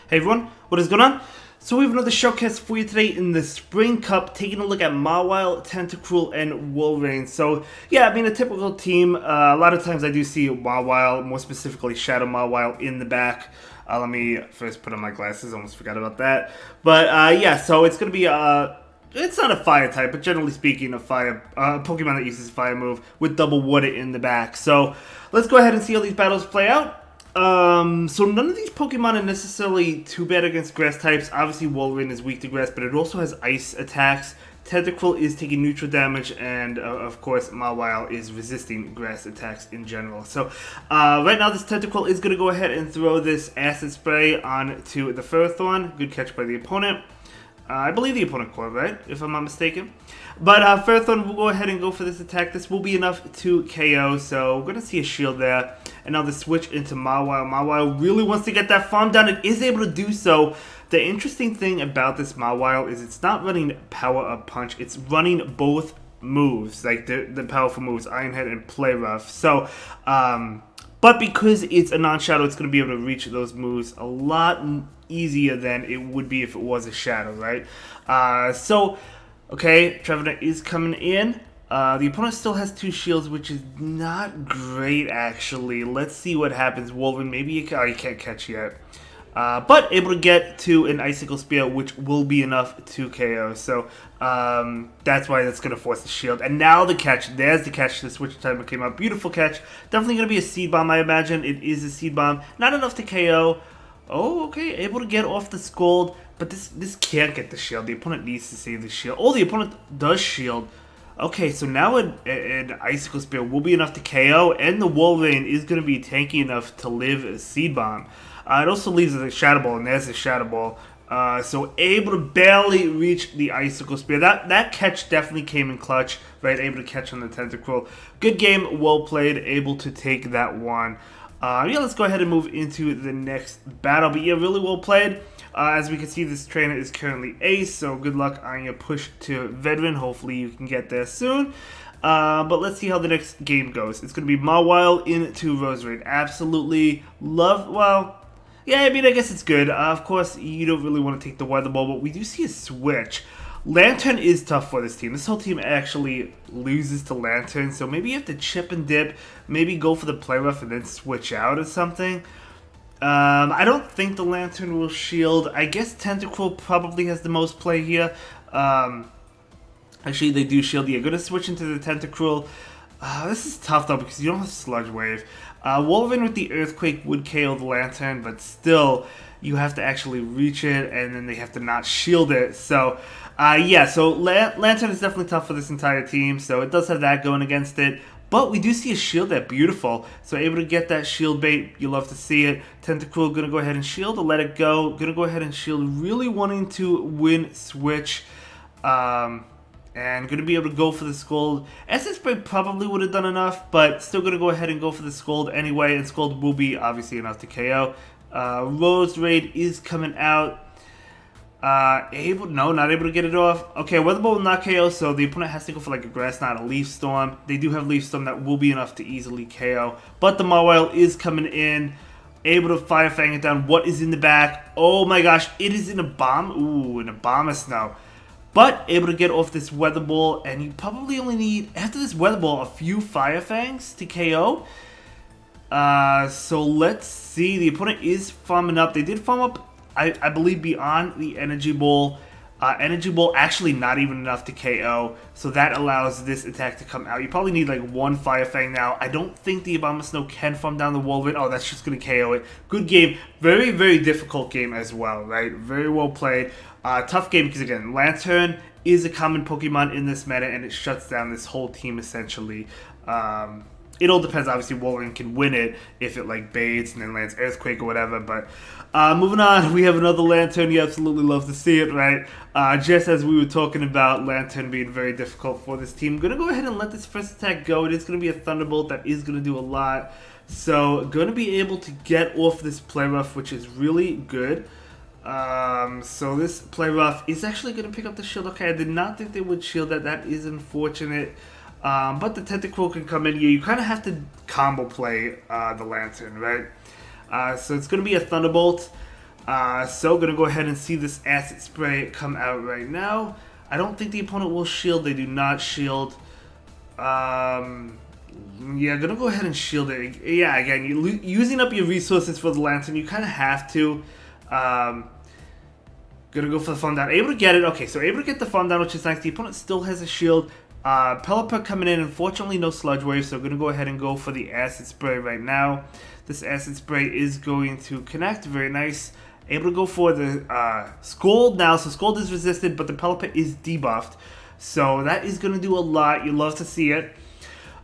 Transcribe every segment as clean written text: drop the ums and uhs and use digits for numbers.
Hey everyone, what is going on? So we have another showcase for you today in the Spring Cup, taking a look at Mawile, Tentacruel, and Wolverine. So yeah, I mean a typical team. A lot of times I do see Mawile, more specifically Shadow Mawile, in the back. Let me first put on my glasses, almost forgot about that. But yeah, so it's going to be it's not a fire type, but generally speaking, a fire Pokemon that uses a fire move with double water in the back. So let's go ahead and see how these battles play out. So none of these Pokemon are necessarily too bad against grass types. Obviously, Wolverine is weak to grass, but it also has ice attacks. Tentacruel is taking neutral damage, and of course, Mawile is resisting grass attacks in general. So right now, this Tentacruel is going to go ahead and throw this Acid Spray onto the Ferrothorn. Good catch by the opponent. I believe the opponent core, right? If I'm not mistaken. But Ferrothorn will go ahead and go for this attack. This will be enough to KO, so we're going to see a shield there. And now the switch into Mawile. Mawile really wants to get that farm down. It is able to do so. The interesting thing about this Mawile is it's not running Power Up Punch. It's running both moves, like the powerful moves, Iron Head and Play Rough. So, but because it's a non-shadow, it's going to be able to reach those moves a lot easier than it would be if it was a shadow, right? Okay, Trevenant is coming in. The opponent still has 2 shields, which is not great, actually. Let's see what happens. Wolverine, maybe you can't catch yet. But able to get to an Icicle Spear, which will be enough to KO. So that's why that's going to force the shield. And now the catch. There's the catch. The switch timer came out. Beautiful catch. Definitely going to be a Seed Bomb, I imagine. It is a Seed Bomb. Not enough to KO. Oh, okay. Able to get off the Scald. But this can't get the shield. The opponent needs to save the shield. Oh, the opponent does shield. Okay, so now an Icicle Spear will be enough to KO. And the Wolverine is going to be tanky enough to live a Seed Bomb. It also leaves a Shadow Ball, and there's a Shadow Ball. So able to barely reach the Icicle Spear. That catch definitely came in clutch, right? Able to catch on the Tentacruel. Good game, well played, able to take that one. Yeah, let's go ahead and move into the next battle. But yeah, really well played. As we can see, this trainer is currently ace, so good luck on your push to veteran. Hopefully you can get there soon. But let's see how the next game goes. It's going to be Mawile into Roserade. Absolutely love, well, yeah, I mean, I guess it's good. Of course, you don't really want to take the Weather Ball, but we do see a switch. Lanturn is tough for this team. This whole team actually loses to Lanturn, so maybe you have to chip and dip, maybe go for the Play Rough and then switch out or something. I don't think the Lanturn will shield. I guess Tentacruel probably has the most play here. Actually, they do shield. Yeah, going to switch into the Tentacruel. This is tough, though, because you don't have Sludge Wave. Wolverine with the Earthquake would KO the Lanturn, but still, you have to actually reach it, and then they have to not shield it. So, yeah, so Lanturn is definitely tough for this entire team, so it does have that going against it. But we do see a shield that beautiful. So able to get that shield bait. You love to see it. Tentacruel going to go ahead and shield or let it go. Going to go ahead and shield. Really wanting to win switch. And going to be able to go for the Scald. Acid Spray probably would have done enough. But still going to go ahead and go for the Scald anyway. And Scald will be obviously enough to KO. Roserade is coming out. Not able to get it off. Okay, Weather Ball will not KO, so the opponent has to go for like a Grass Knot, a Leaf Storm. They do have Leaf Storm that will be enough to easily KO. But the Mawile is coming in, able to Fire Fang it down. What is in the back? Oh my gosh, it is in a bomb. Ooh, in a Abomasnow. But able to get off this Weather Ball, and you probably only need, after this Weather Ball, a few Fire Fangs to KO. So let's see. The opponent is farming up. They did farm up, I believe, beyond the Energy Ball. Energy Ball actually not even enough to KO, so that allows this attack to come out. You probably need like 1 Fire Fang now. I don't think the Abomasnow can farm down the Wolverine. Oh, that's just going to KO it. Good game. Very, very difficult game as well, right? Very well played. Tough game because, again, Lanturn is a common Pokemon in this meta, and it shuts down this whole team essentially. It all depends. Obviously, Wolverine can win it if it like baits and then lands Earthquake or whatever. But moving on, we have another Lanturn. You absolutely love to see it, right? Just as we were talking about Lanturn being very difficult for this team, I'm going to go ahead and let this first attack go. It is going to be a Thunderbolt that is going to do a lot. So, going to be able to get off this Play Rough, which is really good. So this Play Rough is actually going to pick up the shield. Okay, I did not think they would shield that. That is unfortunate. But the Tentacruel can come in here. You kind of have to combo play the Lanturn, right? So it's going to be a Thunderbolt. So gonna go ahead and see this acid spray come out right now. I don't think the opponent will shield. They do not shield. Yeah, gonna go ahead and shield it. Yeah, again, using up your resources for the Lanturn, you kind of have to. Gonna go for the farm down. Able to get it. Okay, so able to get the farm down, which is nice. The opponent still has a shield. Pelipper coming in. Unfortunately, no sludge wave, so gonna go ahead and go for the acid spray right now. This acid spray is going to connect. Very nice. Able to go for the Scold now. So Scold is resisted, but the Pelipper is debuffed. So that is gonna do a lot. You love to see it.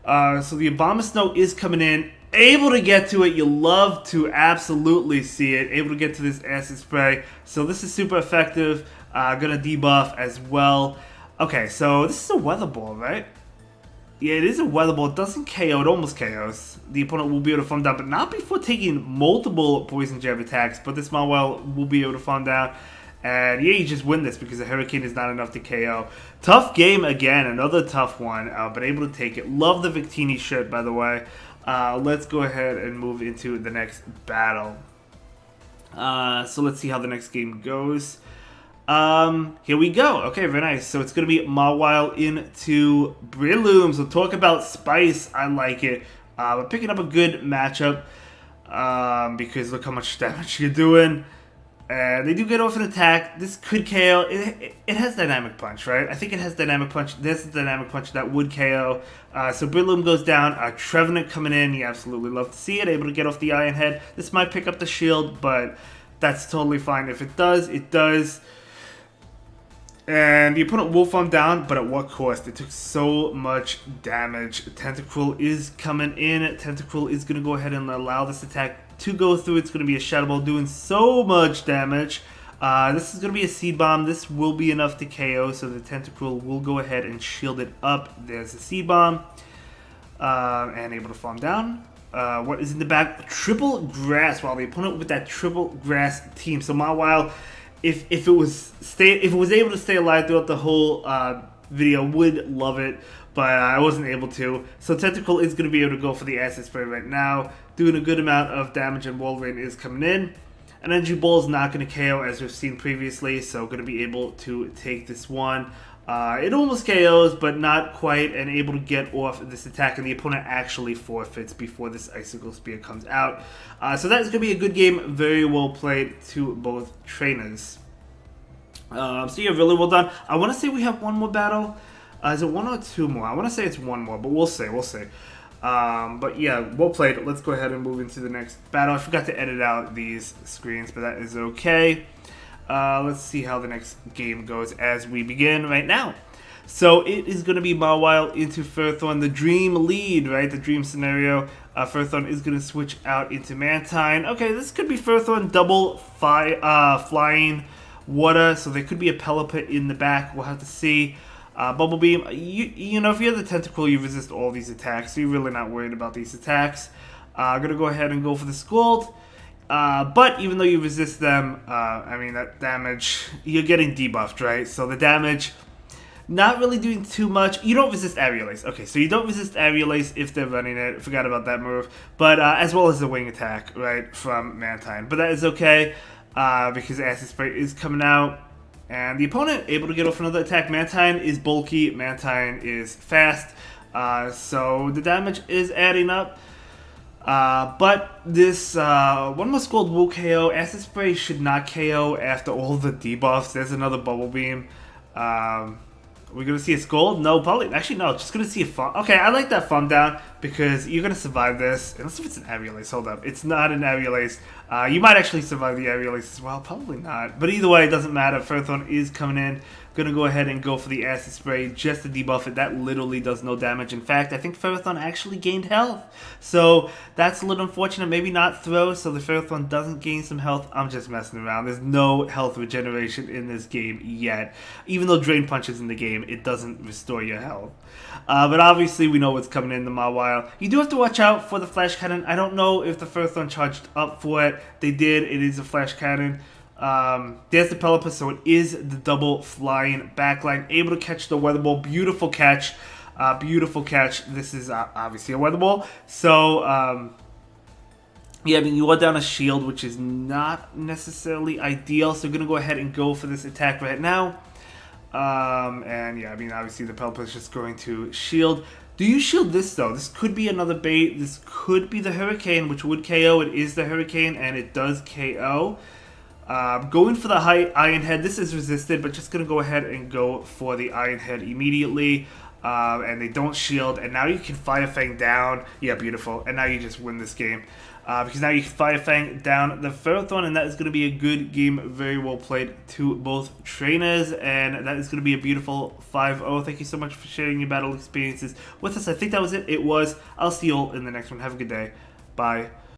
So the Abomasnow is coming in. Able to get to it. You love to absolutely see it. Able to get to this acid spray. So this is super effective. Gonna debuff as well. Okay, so this is a Weather Ball, right? Yeah, it is a Weather Ball. It doesn't KO. It almost KOs. The opponent will be able to farm down, but not before taking multiple Poison Jab attacks. But this Mawile will be able to farm down. And yeah, you just win this because the Hurricane is not enough to KO. Tough game again. Another tough one, but able to take it. Love the Victini shirt, by the way. Let's go ahead and move into the next battle. So let's see how the next game goes. Here we go. Okay, very nice. So it's going to be Mawile into Breloom. So talk about spice. I like it. We're picking up a good matchup because look how much damage you're doing. They do get off an attack. This could KO. It has Dynamic Punch, right? I think it has Dynamic Punch. This is Dynamic Punch that would KO. So Breloom goes down. Trevenant coming in. You absolutely love to see it. Able to get off the Iron Head. This might pick up the shield, but that's totally fine. If it does, it does. And the opponent will farm down, but at what cost? It took so much damage. Tentacruel is coming in. Tentacruel is going to go ahead and allow this attack to go through. It's going to be a Shadow Ball doing so much damage. This is going to be a Seed Bomb. This will be enough to KO, so the Tentacruel will go ahead and shield it up. There's a Seed Bomb. And able to farm down. What is in the back? Triple Grass. While the opponent with that Triple Grass team. So Mawile, if it was able to stay alive throughout the whole video, would love it, but I wasn't able to. So Tentacruel is going to be able to go for the acid spray right now, doing a good amount of damage, and Wolverine is coming in. An Energy Ball is not going to KO as we've seen previously, so going to be able to take this one. It almost KOs, but not quite, and able to get off this attack, and the opponent actually forfeits before this Icicle Spear comes out. So that is going to be a good game. Very well played to both trainers. So yeah, really well done. I want to say we have one more battle. Is it one or two more? I want to say it's one more, but we'll see. But yeah, well played. Let's go ahead and move into the next battle. I forgot to edit out these screens, but that is okay. Let's see how the next game goes as we begin right now. So it is going to be Mawile into Furthorn, the dream lead, right? The dream scenario. Furthorn is going to switch out into Mantine. Okay, this could be Furthorn double flying water, so there could be a Pelipper in the back. We'll have to see. Bubble Beam, you know, if you have the Tentacruel, you resist all these attacks, so you're really not worried about these attacks. I'm going to go ahead and go for the Scold. But even though you resist them, I mean, that damage, you're getting debuffed, right? So the damage, not really doing too much. You don't resist Aerial Ace. Okay, so you don't resist Aerial Ace if they're running it. Forgot about that move. But as well as the Wing Attack, right, from Mantine. But that is okay, because Acid Spray is coming out. And the opponent able to get off another attack. Mantine is bulky. Mantine is fast. So the damage is adding up. But this one more Scold will KO. Acid Spray should not KO after all the debuffs. There's another Bubble Beam. We're going to see a Scold? No, probably. Actually, no. Just going to see a Farm. Okay, I like that Farm down because you're going to survive this. Unless if it's an Aerial Ace. Hold up. It's not an Aerial Ace. You might actually survive the Aerial Ace as well. Probably not. But either way, it doesn't matter. Furthorn is coming in. Going to go ahead and go for the Acid Spray just to debuff it. That literally does no damage. In fact, I think Furthorn actually gained health. So that's a little unfortunate. Maybe not throw, so the Furthorn doesn't gain some health. I'm just messing around. There's no health regeneration in this game yet. Even though Drain Punch is in the game, it doesn't restore your health. But obviously, we know what's coming in the Mawile. You do have to watch out for the Flash Cannon. I don't know if the Furthorn charged up for it. They did. It is a Flash Cannon. There's the Pelipper, so it is the double flying backline. Able to catch the Weather Ball. Beautiful catch. Beautiful catch. This is obviously a Weather Ball. So, Yeah, I mean, you are down a shield, which is not necessarily ideal, so we're going to go ahead and go for this attack right now. And yeah, I mean, obviously the Pelipper is just going to shield. Do you shield this, though? This could be another bait. This could be the Hurricane, which would KO. It is the Hurricane, and it does KO. Going for the high Iron Head. This is resisted, but just going to go ahead and go for the Iron Head immediately. And they don't shield, and now you can Fire Fang down. Yeah, beautiful. And now you just win this game. Because now you can Fire Fang down the Ferrothorn, and that is going to be a good game. Very well played to both trainers, and that is going to be a beautiful 5-0. Thank you so much for sharing your battle experiences with us. I think that was it. It was. I'll see you all in the next one. Have a good day. Bye.